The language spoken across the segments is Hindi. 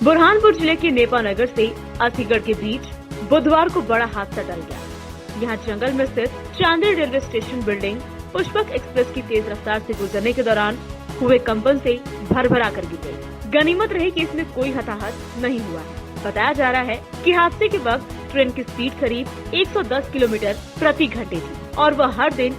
बुरहानपुर जिले के नेपानगर से असीगढ़ के बीच बुधवार को बड़ा हादसा टल गया। यहाँ जंगल में स्थित Chandni railway station building Pushpak express की तेज रफ्तार से गुजरने के दौरान हुए कंपन से भरभरा कर गिर गई। गनीमत रही कि इसमें कोई हताहत नहीं हुआ है। बताया जा रहा है कि हादसे के वक्त ट्रेन की स्पीड करीब 110 किलोमीटर प्रति घंटे थी और वह हर दिन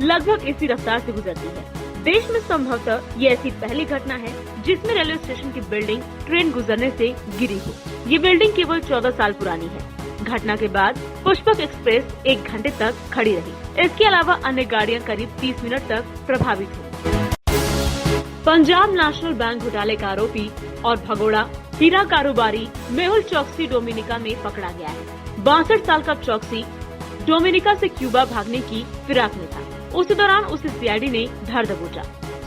लगभग इसी रफ्तार से गुजरती है। देश में संभवतः ये ऐसी पहली घटना है जिसमें रेलवे स्टेशन की बिल्डिंग ट्रेन गुजरने से गिरी हो। ये बिल्डिंग केवल 14 साल पुरानी है। घटना के बाद पुष्पक एक्सप्रेस 1 घंटे तक खड़ी रही। इसके अलावा अन्य गाड़ियां करीब 30 मिनट तक प्रभावित हुई। पंजाब नेशनल बैंक घोटाले का आरोपी और भगोड़ा हीरा कारोबारी मेहुल चौकसी डोमिनिका में पकड़ा गया है। 62 साल का चौकसी डोमिनिका से क्यूबा भागने की फिराक में था। उस दौरान उसे सीआईडी ने धर दबोचा।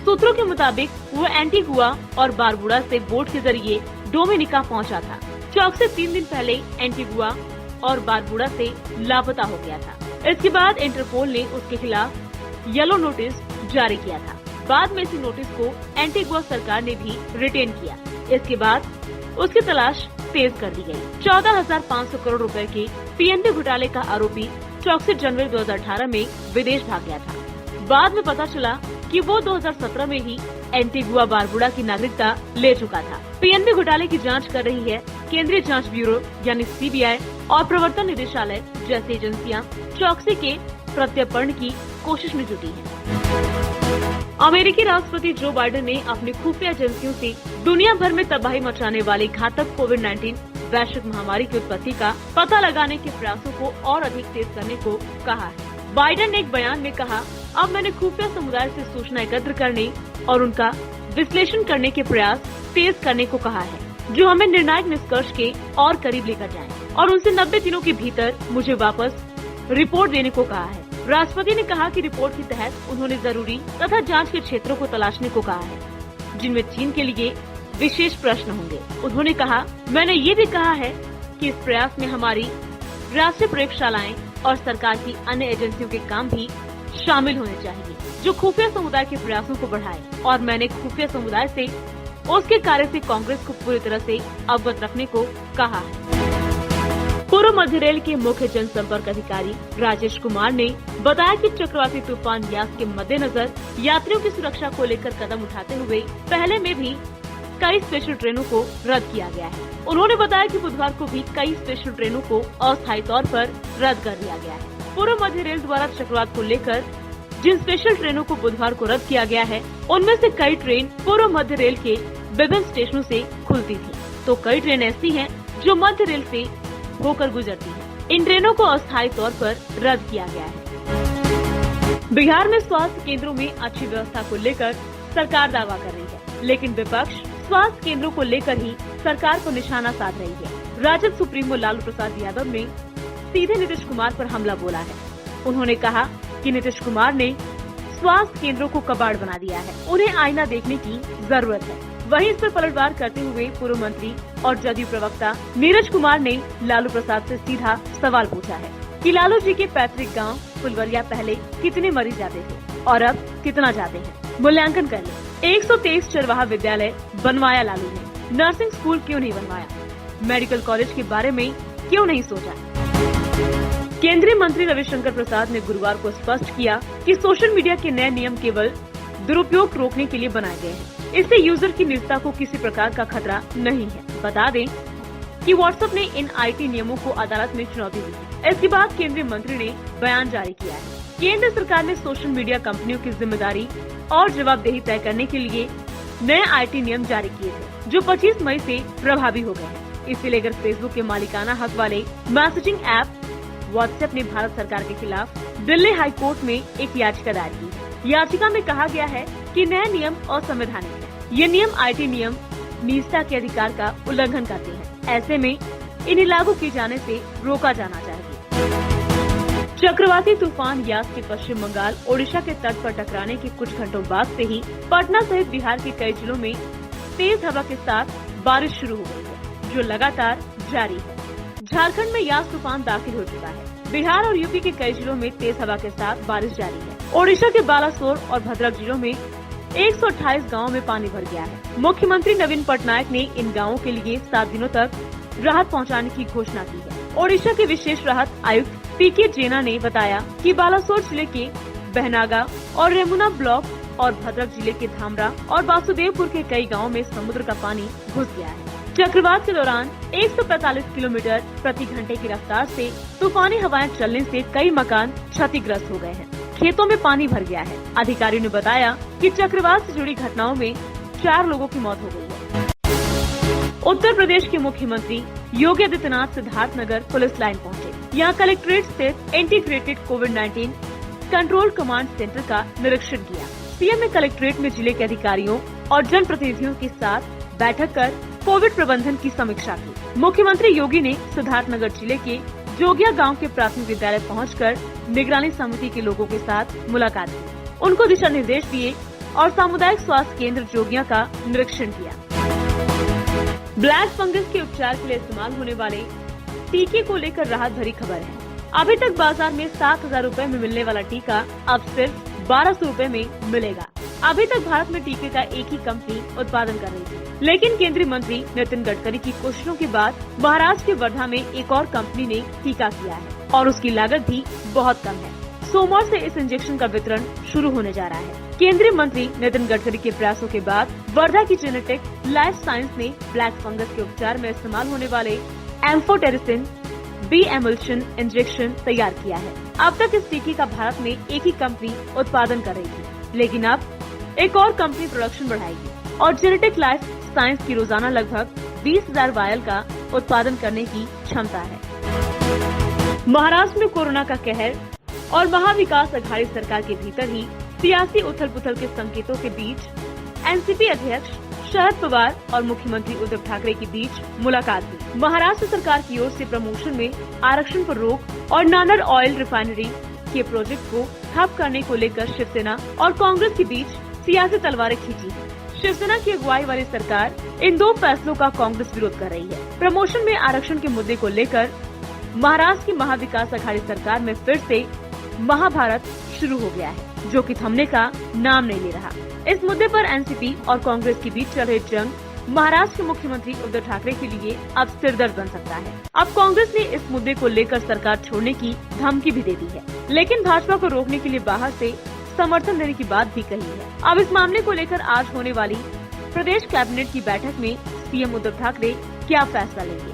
सूत्रों के मुताबिक वो एंटीगुआ और बारबुडा से बोट के जरिए डोमिनिका पहुंचा था। चौकसी 3 दिन पहले एंटीगुआ और बारबुडा से लापता हो गया था। इसके बाद इंटरपोल ने उसके खिलाफ येलो नोटिस जारी किया था। बाद में इसी नोटिस को एंटीगुआ सरकार ने भी रिटेन किया। इसके बाद उसकी तलाश तेज कर दी गई। 14,500 करोड़ रुपए के पीएनबी घोटाले का आरोपी चौकसी जनवरी 2018 में विदेश भाग गया था। बाद में पता चला कि वो 2017 में ही एंटीगुआ बारबुडा की नागरिकता ले चुका था। पीएनबी घोटाले की जांच कर रही है केंद्रीय जांच ब्यूरो यानी सीबीआई और प्रवर्तन निदेशालय जैसी एजेंसियां चौकसी के प्रत्यर्पण की कोशिश में जुटी हैं। अमेरिकी राष्ट्रपति जो बाइडेन ने अपनी खुफिया एजेंसियों से दुनिया भर में तबाही मचाने वाली घातक कोविड-19 वैश्विक महामारी की उत्पत्ति का पता लगाने के प्रयासों को और अधिक तेज करने को कहा है। बाइडेन ने एक बयान में कहा, अब मैंने खुफिया समुदाय से सूचना एकत्र करने और उनका विश्लेषण करने के प्रयास तेज करने को कहा है, जो हमें निर्णायक निष्कर्ष के और करीब लेकर जाएं और उनसे 90 दिनों के भीतर मुझे वापस रिपोर्ट देने को कहा है। राष्ट्रपति ने कहा कि रिपोर्ट के तहत उन्होंने जरूरी तथा जांच के क्षेत्रों को तलाशने को कहा है, जिनमें चीन के लिए विशेष प्रश्न होंगे। उन्होंने कहा, मैंने ये भी कहा है कि इस प्रयास में हमारी राष्ट्रीय प्रयोगशालाएं और सरकार की अन्य एजेंसियों के काम भी शामिल होने चाहिए, जो खुफिया समुदाय के प्रयासों को बढ़ाए। और मैंने खुफिया समुदाय से उसके कार्य से कांग्रेस को पूरी तरह से अवगत रखने को कहा है। पूर्व मध्य रेल के मुख्य जनसंपर्क अधिकारी राजेश कुमार ने बताया कि चक्रवाती तूफान यास के मद्देनजर यात्रियों की सुरक्षा को लेकर कदम उठाते हुए पहले में भी कई स्पेशल ट्रेनों को रद्द किया गया है। उन्होंने बताया कि बुधवार को भी कई स्पेशल ट्रेनों को अस्थायी तौर पर रद्द कर दिया गया है। पूर्व मध्य रेल द्वारा चक्रवात को लेकर जिन स्पेशल ट्रेनों को बुधवार को रद्द किया गया है, उनमें से कई ट्रेन पूर्व मध्य रेल के विभिन्न स्टेशनों से खुलती थी, तो कई ट्रेन ऐसी हैं जो मध्य रेल से होकर गुजरती है। इन ट्रेनों को अस्थायी तौर पर रद्द किया गया है। बिहार में स्वास्थ्य केंद्रों में अच्छी व्यवस्था को लेकर सरकार दावा कर रही है, लेकिन विपक्ष स्वास्थ्य केंद्रों को लेकर ही सरकार को निशाना साध रही है। राजद सुप्रीमो लालू प्रसाद यादव ने सीधे नीतीश कुमार पर हमला बोला है। उन्होंने कहा कि नीतीश कुमार ने स्वास्थ्य केंद्रों को कबाड़ बना दिया है, उन्हें आईना देखने की जरूरत है। वहीं इस पर पलटवार करते हुए पूर्व मंत्री और जदयू प्रवक्ता नीरज कुमार ने लालू प्रसाद से सीधा सवाल पूछा है कि लालू जी के पैतृक गांव फुलवरिया पहले कितने मरीज जाते थे और अब कितना जाते हैं, मूल्यांकन कर ले। 123 चरवाहा विद्यालय बनवाया लालू ने, नर्सिंग स्कूल क्यों नहीं बनवाया, मेडिकल कॉलेज के बारे में क्यों नहीं सोचा। केंद्रीय मंत्री रविशंकर प्रसाद ने गुरुवार को स्पष्ट किया कि सोशल मीडिया के नए नियम केवल दुरुपयोग रोकने के लिए बनाए गए हैं। इससे यूजर की निजता को किसी प्रकार का खतरा नहीं है। बता दें कि व्हाट्सएप ने इन आईटी नियमों को अदालत में चुनौती दी है। इसके बाद केंद्रीय मंत्री ने बयान जारी किया है। केंद्र सरकार ने सोशल मीडिया कंपनियों की जिम्मेदारी और जवाबदेही तय करने के लिए नए आईटी नियम जारी किए थे, जो 25 मई से प्रभावी हो गए हैं। इसे लेकर फेसबुक के मालिकाना हक वाले मैसेजिंग ऐप व्हाट्सएप ने भारत सरकार के खिलाफ दिल्ली हाई कोर्ट में एक याचिका दायर की है। याचिका में कहा गया है कि नए नियम असंवैधानिक है। ये नियम आईटी नियम निजता के अधिकार का उल्लंघन करते हैं। ऐसे में इन्हें लागू किए जाने से रोका जाना चाहिए। चक्रवाती तूफान यास के पश्चिम बंगाल ओडिशा के तट पर टकराने के कुछ घंटों बाद से ही पटना सहित बिहार के कई जिलों में तेज हवा के साथ बारिश शुरू हो गई है, जो लगातार जारी है। झारखंड में यास तूफान दाखिल हो चुका है। बिहार और यूपी के कई जिलों में तेज हवा के साथ बारिश जारी है। ओडिशा के बालासोर और भद्रक जिलों में 128 गाँव में पानी भर गया है। मुख्यमंत्री नवीन पटनायक ने इन गाँवों के लिए 7 दिनों तक राहत पहुंचाने की घोषणा की है। ओडिशा के विशेष राहत आयुक्त पीके जेना ने बताया कि बालासोर जिले के बहनागा और रेमुना ब्लॉक और भद्रक जिले के धामरा और वासुदेवपुर के कई गाँव में समुद्र का पानी घुस गया है। चक्रवात के दौरान 145 किलोमीटर प्रति घंटे की रफ्तार से तूफानी हवाएं चलने से कई मकान क्षतिग्रस्त हो गए हैं। खेतों में पानी भर गया है। अधिकारियों ने बताया कि चक्रवात से जुड़ी घटनाओं में 4 लोगों की मौत हो गई है। उत्तर प्रदेश के मुख्यमंत्री योगी आदित्यनाथ सिद्धार्थनगर पुलिस लाइन पहुंचे। यहाँ कलेक्ट्रेट स्थित इंटीग्रेटेड कोविड-19 कंट्रोल कमांड सेंटर का निरीक्षण किया। सीएम ने कलेक्ट्रेट में जिले के अधिकारियों और जनप्रतिनिधियों के साथ बैठक कर कोविड प्रबंधन की समीक्षा की। मुख्यमंत्री योगी ने सिद्धार्थनगर जिले के जोगिया गांव के प्राथमिक विद्यालय पहुंचकर निगरानी समिति के लोगों के साथ मुलाकात की। उनको दिशा निर्देश दिए और सामुदायिक स्वास्थ्य केंद्र जोगिया का निरीक्षण किया। ब्लैक फंगस के उपचार के लिए इस्तेमाल होने वाले टीके को लेकर राहत भरी खबर है। अभी तक बाजार में 7,000 रूपए में मिलने वाला टीका अब सिर्फ 1,200 रूपए में मिलेगा। अभी तक भारत में टीके का एक ही कंपनी उत्पादन कर रही थी, लेकिन केंद्रीय मंत्री नितिन गडकरी की कोशिशों के बाद महाराष्ट्र के वर्धा में एक और कंपनी ने टीका किया है और उसकी लागत भी बहुत कम है। सोमवार से इस इंजेक्शन का वितरण शुरू होने जा रहा है। केंद्रीय मंत्री नितिन गडकरी के प्रयासों के बाद वर्धा की जेनेटिक लाइफ साइंस ने ब्लैक फंगस के उपचार में इस्तेमाल होने वाले एम्फोटेरिसिन बी एमल्शन इंजेक्शन तैयार किया है। अब तक इस टीके का भारत में एक ही कंपनी उत्पादन कर रही थी, लेकिन अब एक और कंपनी प्रोडक्शन बढ़ाएगी और जेनेटिक लाइफ साइंस की रोजाना लगभग 20,000 वायल का उत्पादन करने की क्षमता है। महाराष्ट्र में कोरोना का कहर और महाविकास अघाड़ी सरकार के भीतर ही सियासी उथल पुथल के संकेतों के बीच एनसीपी अध्यक्ष शरद पवार और मुख्यमंत्री उद्धव ठाकरे के बीच मुलाकात हुई। महाराष्ट्र सरकार की ओर से प्रमोशन में आरक्षण पर रोक और नानर ऑयल रिफाइनरी के प्रोजेक्ट को ठप करने को लेकर शिवसेना और कांग्रेस के बीच सियासी तलवारें खींची। शिवसेना की अगुवाई वाली सरकार इन 2 फैसलों का कांग्रेस विरोध कर रही है। प्रमोशन में आरक्षण के मुद्दे को लेकर महाराष्ट्र की महाविकास अघाड़ी सरकार में फिर से महाभारत शुरू हो गया है, जो कि थमने का नाम नहीं ले रहा। इस मुद्दे पर एनसीपी और कांग्रेस के बीच चल रही जंग महाराष्ट्र के मुख्यमंत्री उद्धव ठाकरे के लिए अब सिरदर्द बन सकता है। अब कांग्रेस ने इस मुद्दे को लेकर सरकार छोड़ने की धमकी भी दे दी है, लेकिन भाजपा को रोकने के लिए बाहर से समर्थन देने की बात भी कही है। अब इस मामले को लेकर आज होने वाली प्रदेश कैबिनेट की बैठक में सीएम उद्धव ठाकरे क्या फैसला लेंगे,